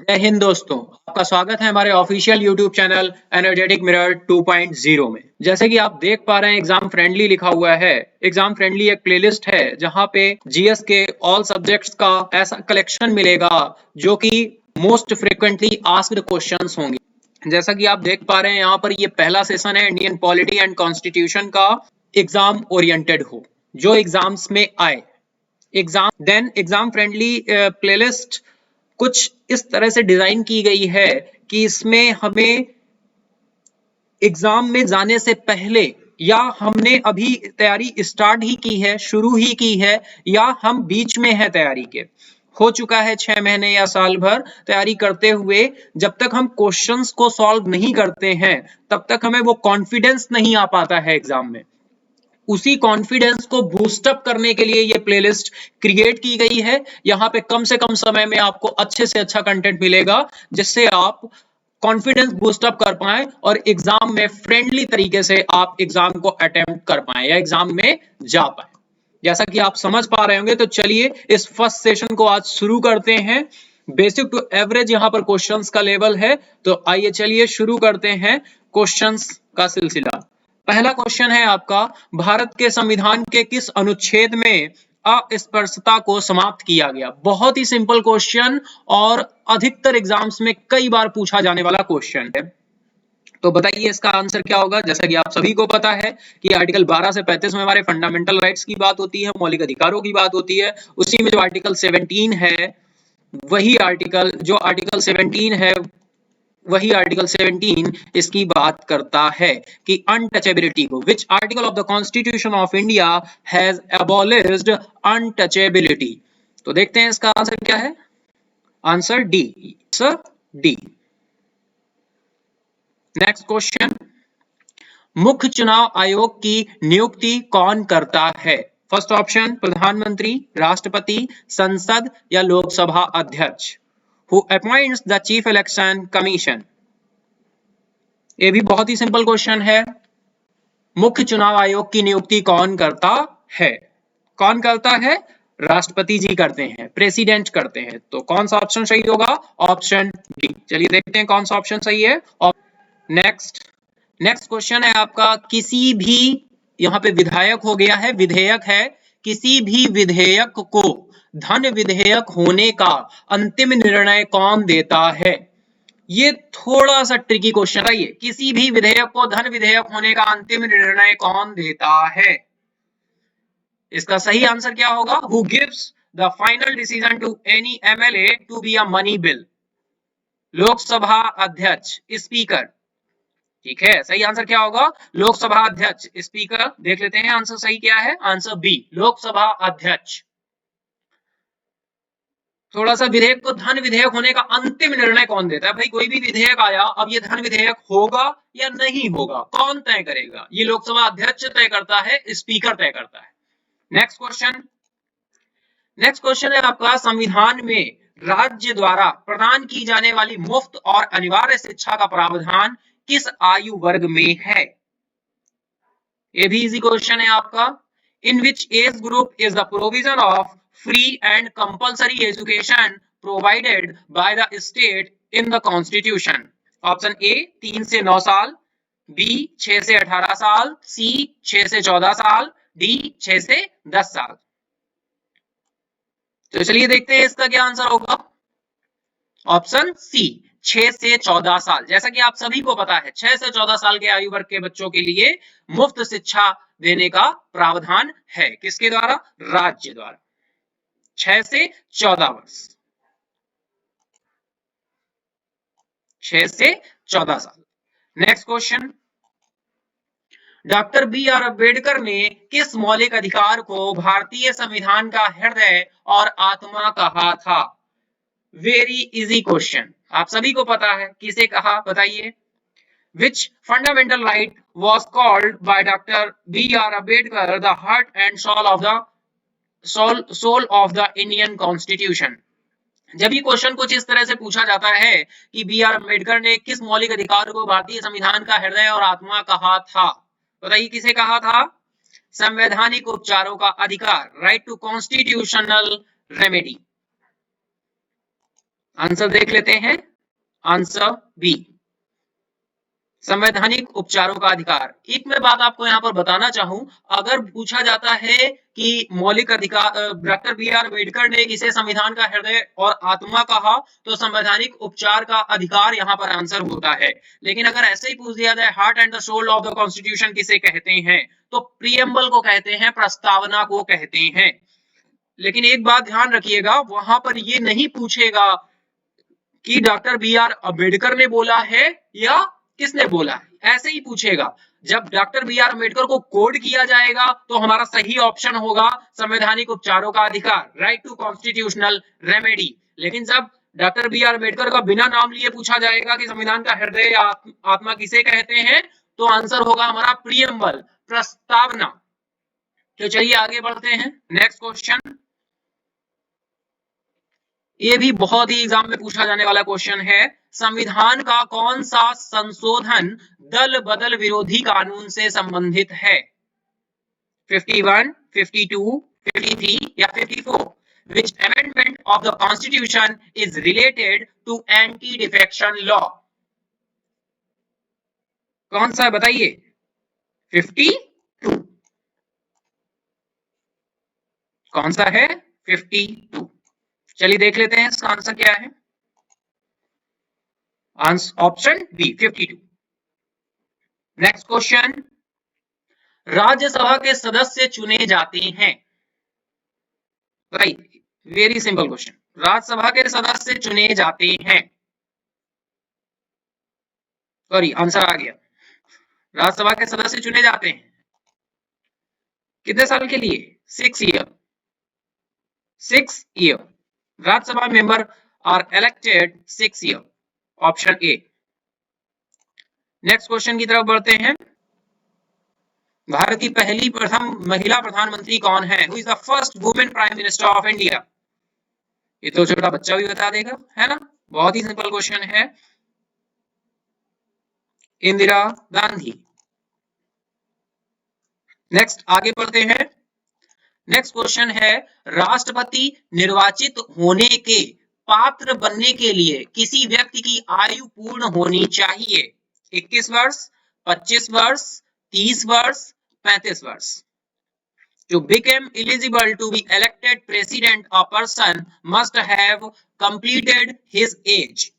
जय हिंद दोस्तों, आपका स्वागत है हमारे official YouTube channel energetic mirror 2.0 में। जैसे कि आप देख पा रहे हैं एग्जाम फ्रेंडली लिखा हुआ है। एग्जाम फ्रेंडली एक प्लेलिस्ट है जहां पे जीएस के ऑल सब्जेक्ट्स का ऐसा कलेक्शन मिलेगा जो कि मोस्ट फ्रिक्वेंटली आस्क्ड क्वेश्चंस होंगे। जैसा कि आप देख पा रहे हैं यहाँ पर ये पहला सेशन है इंडियन पॉलिटी एंड कॉन्स्टिट्यूशन का एग्जाम ओरिएंटेड हो, जो एग्जाम्स में आए। एग्जाम फ्रेंडली प्लेलिस्ट कुछ इस तरह से डिजाइन की गई है कि इसमें हमें एग्जाम में जाने से पहले या हमने अभी तैयारी स्टार्ट ही की है, शुरू ही की है, या हम बीच में है तैयारी के, हो चुका है 6 महीने या साल भर तैयारी करते हुए, जब तक हम क्वेश्चंस को सॉल्व नहीं करते हैं तब तक हमें वो कॉन्फिडेंस नहीं आ पाता है एग्जाम में। उसी कॉन्फिडेंस को बूस्ट अप करने के लिए ये प्लेलिस्ट क्रिएट की गई है। यहाँ पे कम से कम समय में आपको अच्छे से अच्छा कंटेंट मिलेगा जिससे आप कॉन्फिडेंस बूस्ट अप कर पाए और एग्जाम में फ्रेंडली तरीके से आप एग्जाम को अटेम्प्ट कर पाए या एग्जाम में जा पाए। जैसा कि आप समझ पा रहे होंगे, तो चलिए इस फर्स्ट सेशन को आज शुरू करते हैं। बेसिक टू एवरेज यहाँ पर क्वेश्चंस का लेवल है, तो आइए चलिए शुरू करते हैं क्वेश्चंस का सिलसिला। पहला क्वेश्चन है आपका, भारत के संविधान के किस अनुच्छेद में अस्पृश्यता को समाप्त किया गया? बहुत ही सिंपल क्वेश्चन और अधिकतर एग्जाम्स में कई बार पूछा जाने वाला क्वेश्चन है। तो बताइए इसका आंसर क्या होगा। जैसा कि आप सभी को पता है कि आर्टिकल 12 से 35 में हमारे फंडामेंटल राइट्स की बात होती है, मौलिक अधिकारों की बात होती है। उसी में जो आर्टिकल 17 है, वही आर्टिकल 17 इसकी बात करता है कि अनटचेबिलिटी को, which article of the constitution of India has abolished untouchability. तो देखते हैं इसका आंसर क्या है। Answer D, sir D. Next question, मुख्य चुनाव आयोग की नियुक्ति कौन करता है? फर्स्ट ऑप्शन प्रधानमंत्री, राष्ट्रपति, संसद या लोकसभा अध्यक्ष। Who appoints the Chief Election Commission? ये भी बहुत ही सिंपल क्वेश्चन है। मुख्य चुनाव आयोग की नियुक्ति कौन करता है? कौन करता है? राष्ट्रपति जी करते हैं, प्रेसिडेंट करते हैं। तो कौन सा ऑप्शन सही होगा? Option D. चलिए देखते हैं कौन सा ऑप्शन सही है। नेक्स्ट क्वेश्चन है आपका, किसी भी, यहाँ पे विधायक हो गया है, विधेयक है, किसी भी विधेयक को धन विधेयक होने का अंतिम निर्णय कौन देता है? ये थोड़ा सा ट्रिकी क्वेश्चन है। ये किसी भी विधेयक को धन विधेयक होने का अंतिम निर्णय कौन देता है? इसका सही आंसर क्या होगा? Who gives the final decision to any MLA to be a money bill? Lok Sabha अध्यक्ष, स्पीकर। ठीक है, सही आंसर क्या होगा? लोकसभा अध्यक्ष, स्पीकर। देख लेते हैं आंसर सही क्या है। आंसर बी, लोकसभा अध्यक्ष। थोड़ा सा, विधेयक को धन विधेयक होने का अंतिम निर्णय कौन देता है? भाई कोई भी विधेयक आया, अब ये धन विधेयक होगा या नहीं होगा, कौन तय करेगा? ये लोकसभा अध्यक्ष तय करता है, स्पीकर तय करता है। नेक्स्ट क्वेश्चन है आपका, संविधान में राज्य द्वारा प्रदान की जाने वाली मुफ्त और अनिवार्य शिक्षा का प्रावधान किस आयु वर्ग में है? ये भी इजी क्वेश्चन है आपका। In which age group is the provision of free and compulsory education provided by the state in the constitution? Option A 3 से 9 साल, बी 6 से 18 साल, सी 6 से 14 साल, डी 6 से 10 साल। तो चलिए देखते हैं इसका क्या आंसर होगा। ऑप्शन सी, 6 से 14 साल। जैसा कि आप सभी को पता है 6 से 14 साल के आयु वर्ग के बच्चों के लिए मुफ्त शिक्षा देने का प्रावधान है। किसके द्वारा? राज्य द्वारा। 6 से 14 वर्ष, 6 से 14 साल। Next question, doctor B R Ambedkar ने किस मौलिक अधिकार को भारतीय संविधान का हृदय और आत्मा कहा था? वेरी इजी क्वेश्चन, आप सभी को पता है किसे कहा, बताइए। Which fundamental right was called by Dr. B.R. Ambedkar the heart and soul of the Indian Constitution? जब ये क्वेश्चन कुछ इस तरह से पूछा जाता है कि बी आर अम्बेडकर ने किस मौलिक अधिकार को भारतीय संविधान का हृदय और आत्मा कहा था, बताइए किसे कहा था? संवैधानिक उपचारों का अधिकार, right to constitutional remedy. Answer देख लेते हैं, आंसर बी, संवैधानिक उपचारों का अधिकार। एक मैं बात आपको यहाँ पर बताना चाहूं, अगर पूछा जाता है कि मौलिक अधिकार, डॉक्टर बी आर अम्बेडकर ने इसे संविधान का हृदय और आत्मा कहा, तो संवैधानिक उपचार का अधिकार यहाँ पर आंसर होता है। लेकिन अगर ऐसे ही पूछ दिया जाए heart and the soul of the constitution किसे कहते हैं, तो प्रियम्बल को कहते हैं, प्रस्तावना को कहते हैं। लेकिन एक बात ध्यान रखिएगा, वहां पर ये नहीं पूछेगा कि डॉक्टर बी आर अम्बेडकर ने बोला है या किसने बोला है, ऐसे ही पूछेगा। जब डॉक्टर बी आर अम्बेडकर को कोड किया जाएगा तो हमारा सही ऑप्शन होगा संवैधानिक उपचारों का अधिकार, राइट टू कॉन्स्टिट्यूशनल रेमेडी। लेकिन जब डॉक्टर बी आर अम्बेडकर का बिना नाम लिए पूछा जाएगा कि संविधान का हृदय या आत्मा किसे कहते हैं, तो आंसर होगा हमारा प्रियम्बल, प्रस्तावना। तो चलिए आगे बढ़ते हैं, नेक्स्ट क्वेश्चन। ये भी बहुत ही एग्जाम में पूछा जाने वाला क्वेश्चन है, संविधान का कौन सा संशोधन दल बदल विरोधी कानून से संबंधित है? 51, 52, 53 या 54? Which amendment of the Constitution is related to anti-defection law? कौन सा है बताइए? 52। कौन सा है? 52। चलिए देख लेते हैं इसका आंसर क्या है। Option B 52। Next question, Rajya Sabha के सदस्य चुने जाते हैं, right, very simple question, Rajya Sabha के सदस्य चुने जाते हैं, सॉरी आंसर आ गया, राज्यसभा के सदस्य चुने जाते हैं कितने साल के लिए? 6 year, 6 year, Rajya Sabha member are elected 6 year, option A. Next question की तरफ बढ़ते हैं, भारत की पहली प्रथम महिला प्रधानमंत्री कौन है? Who is the first women prime minister of India? ये तो छोटा बच्चा भी बता देगा, है ना, बहुत ही सिंपल क्वेश्चन है, इंदिरा गांधी। नेक्स्ट आगे बढ़ते हैं, नेक्स्ट क्वेश्चन है, राष्ट्रपति निर्वाचित होने के पात्र बनने के लिए किसी व्यक्ति की आयु पूर्ण होनी चाहिए? 21 वर्ष, 25 वर्ष, 30 वर्ष, 35 वर्ष? To become eligible to be elected president, a person must have completed his age.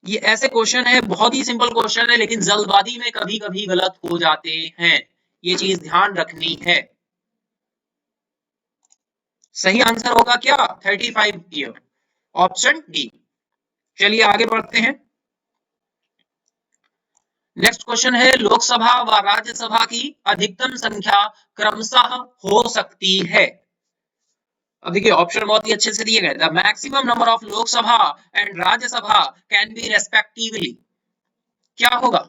ये ऐसे क्वेश्चन है, बहुत ही सिंपल क्वेश्चन है, लेकिन जल्दबाजी में कभी कभी गलत हो जाते हैं, ये चीज ध्यान रखनी है। सही आंसर होगा क्या? 35 ईयर, ऑप्शन डी। चलिए आगे बढ़ते हैं, नेक्स्ट क्वेश्चन है, लोकसभा व राज्यसभा की अधिकतम संख्या क्रमशः हो सकती है? अब देखिए ऑप्शन बहुत ही अच्छे से दिए गए, the maximum number of Lok Sabha and Rajya Sabha can be respectively. क्या होगा?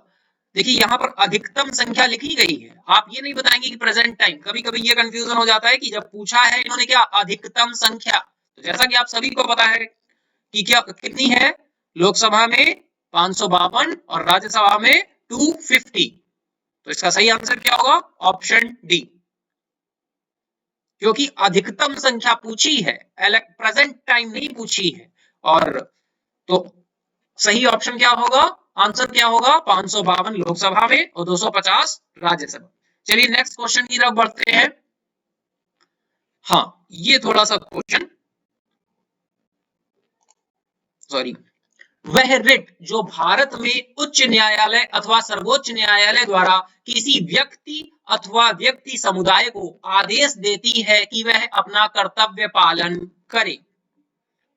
देखिए यहाँ पर अधिकतम संख्या लिखी गई है, आप ये नहीं बताएंगे कि प्रेजेंट टाइम, कभी कभी ये कंफ्यूजन हो जाता है कि जब पूछा है इन्होंने क्या अधिकतम संख्या, तो जैसा कि आप सभी को पता है कि क्या कितनी है, लोकसभा में 552 और राज्यसभा में 250, तो इसका सही आंसर क्या होगा? ऑप्शन डी, क्योंकि अधिकतम संख्या पूछी है, प्रेजेंट टाइम नहीं पूछी है, और तो सही ऑप्शन क्या होगा, आंसर क्या होगा? 552 लोकसभा में और 250 राज्यसभा। चलिए नेक्स्ट क्वेश्चन की तरफ बढ़ते हैं। हाँ ये थोड़ा सा क्वेश्चन, सॉरी, वह रिट जो भारत में उच्च न्यायालय अथवा सर्वोच्च न्यायालय द्वारा किसी व्यक्ति अथवा व्यक्ति समुदाय को आदेश देती है कि वह अपना कर्तव्य पालन करे।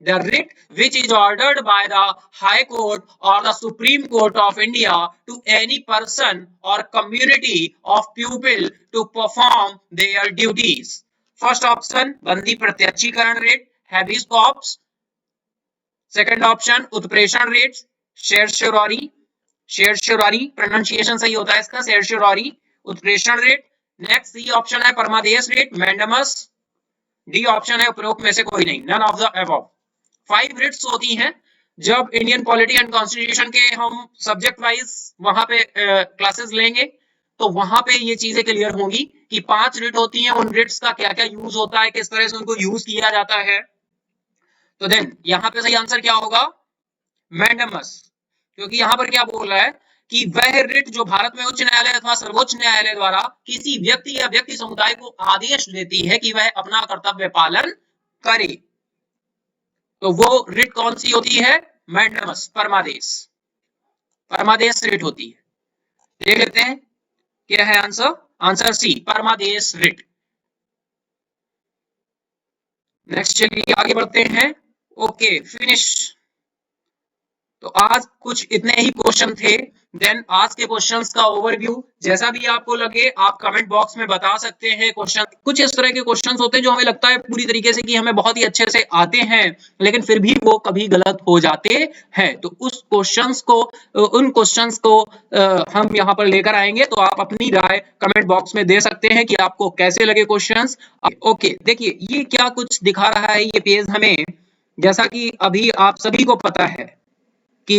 The writ which is ordered by the High Court or the Supreme Court of India to any person or community of people to perform their duties. First option बंदी प्रत्यक्षीकरण writ, habeas corpus. Second option उत्प्रेषण writ, certiorari pronunciation सही होता है इसका, certiorari उत्प्रेषण writ. Next C option है परमादेश रेट, मैंडमस। डी ऑप्शन है उपरोक्त में से कोई नहीं, none of the above. 5 writs होती हैं, जब इंडियन पॉलिटी एंड कॉन्स्टिट्यूशन के हम सब्जेक्ट वाइज वहां पे क्लासेस लेंगे तो वहां पे ये चीजें क्लियर होंगी कि 5 रिट होती हैं, उन रिट्स का क्या क्या यूज होता है, किस तरह से उनको यूज किया जाता है। तो देन यहां पे सही आंसर क्या होगा? मैंडमस, क्योंकि यहां पर क्या बोल रहा है कि वह रिट जो भारत में उच्च न्यायालय अथवा सर्वोच्च न्यायालय द्वारा किसी व्यक्ति या व्यक्ति समुदाय को आदेश देती है कि वह अपना कर्तव्य पालन करे, तो वो रिट कौन सी होती है? मैंडमस, परमादेश, परमादेश रिट होती है। देख लेते हैं क्या है आंसर। आंसर सी, परमादेश रिट। नेक्स्ट चलिए आगे बढ़ते हैं। Okay finish. तो आज कुछ इतने ही क्वेश्चन थे। देन आज के क्वेश्चंस का ओवरव्यू जैसा भी आपको लगे आप कमेंट बॉक्स में बता सकते हैं। क्वेश्चन कुछ इस तरह के क्वेश्चंस होते हैं जो हमें लगता है पूरी तरीके से कि हमें बहुत ही अच्छे से आते हैं, लेकिन फिर भी वो कभी गलत हो जाते हैं। तो उस क्वेश्चंस को उन क्वेश्चंस को हम यहाँ पर लेकर आएंगे, तो आप अपनी राय कमेंट बॉक्स में दे सकते हैं कि आपको कैसे लगे क्वेश्चंस। ओके देखिए ये क्या कुछ दिखा रहा है ये पेज हमें, जैसा कि अभी आप सभी को पता है कि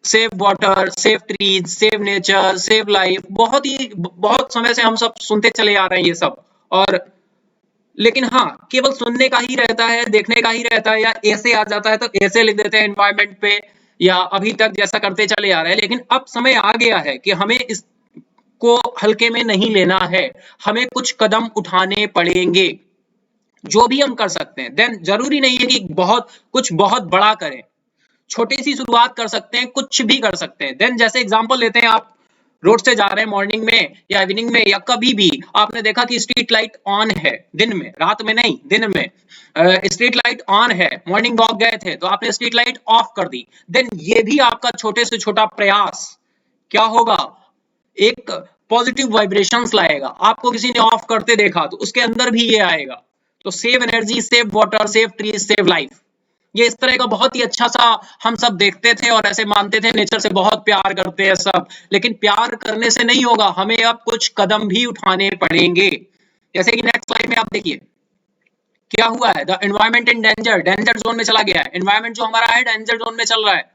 save water, save trees, save nature, save life, बहुत समय से हम सब सुनते चले आ रहे हैं ये सब। और लेकिन हाँ केवल सुनने का ही रहता है, देखने का ही रहता है, या ऐसे आ जाता है तो ऐसे लिख देते हैं एनवायरमेंट पे, या अभी तक जैसा करते चले आ रहे हैं। लेकिन अब समय आ गया है कि हमें इसको हल्के में नहीं लेना है, हमें कुछ कदम उठाने पड़ेंगे जो भी हम कर सकते हैं। देन जरूरी नहीं है कि कुछ बहुत बड़ा करें, छोटी सी शुरुआत कर सकते हैं, कुछ भी कर सकते हैं। देन जैसे एग्जांपल लेते हैं, आप रोड से जा रहे हैं मॉर्निंग में या इवनिंग में या कभी भी आपने देखा कि स्ट्रीट लाइट ऑन है, दिन में, रात में नहीं, दिन में स्ट्रीट लाइट ऑन है, मॉर्निंग वॉक गए थे तो आपने स्ट्रीट लाइट ऑफ कर दी। देन ये भी आपका छोटे से छोटा प्रयास क्या होगा, एक पॉजिटिव वाइब्रेशंस लाएगा। आपको किसी ने ऑफ करते देखा तो उसके अंदर भी ये आएगा। तो save energy, save water, save trees, save life, ये इस तरह का बहुत ही अच्छा सा हम सब देखते थे और ऐसे मानते थे, नेचर से बहुत प्यार करते हैं सब। लेकिन प्यार करने से नहीं होगा, हमें अब कुछ कदम भी उठाने पड़ेंगे। जैसे कि नेक्स्ट स्लाइड में आप देखिए क्या हुआ है, the environment in danger, danger zone में चला गया है। एनवायरमेंट जो हमारा है डेंजर जोन में चल रहा है,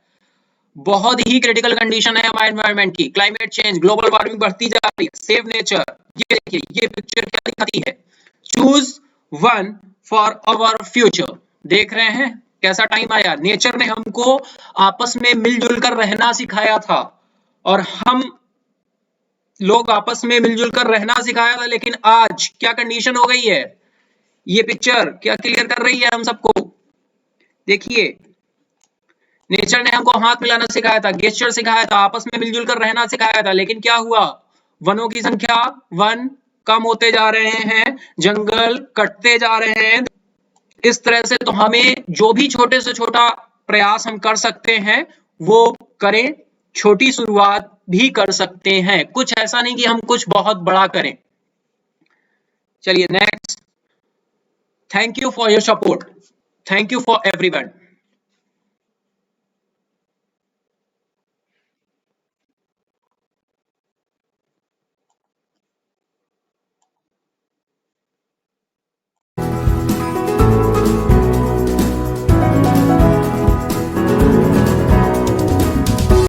बहुत ही क्रिटिकल कंडीशन है हमारे एनवायरमेंट की। क्लाइमेट चेंज, ग्लोबल वार्मिंग बढ़ती जा रही है, सेव नेचर। ये देखिए ये पिक्चर क्या दिखाती है, choose one for our future. देख रहे हैं कैसा टाइम आया, नेचर ने हमको आपस में मिलजुल कर रहना सिखाया था, और हम लोग आपस में मिलजुल कर रहना सिखाया था। लेकिन आज क्या कंडीशन हो गई है, ये पिक्चर क्या क्लियर कर रही है हम सबको। देखिए नेचर ने हमको हाथ मिलाना सिखाया था, गेस्चर सिखाया था, आपस में मिलजुल कर रहना सिखाया था, लेकिन क्या हुआ, वनों की संख्या वन कम होते जा रहे हैं, जंगल कटते जा रहे हैं। इस तरह से तो हमें जो भी छोटे से छोटा प्रयास हम कर सकते हैं वो करें, छोटी शुरुआत भी कर सकते हैं, कुछ ऐसा नहीं कि हम कुछ बहुत बड़ा करें। चलिए next, thank you for your support, thank you for everyone.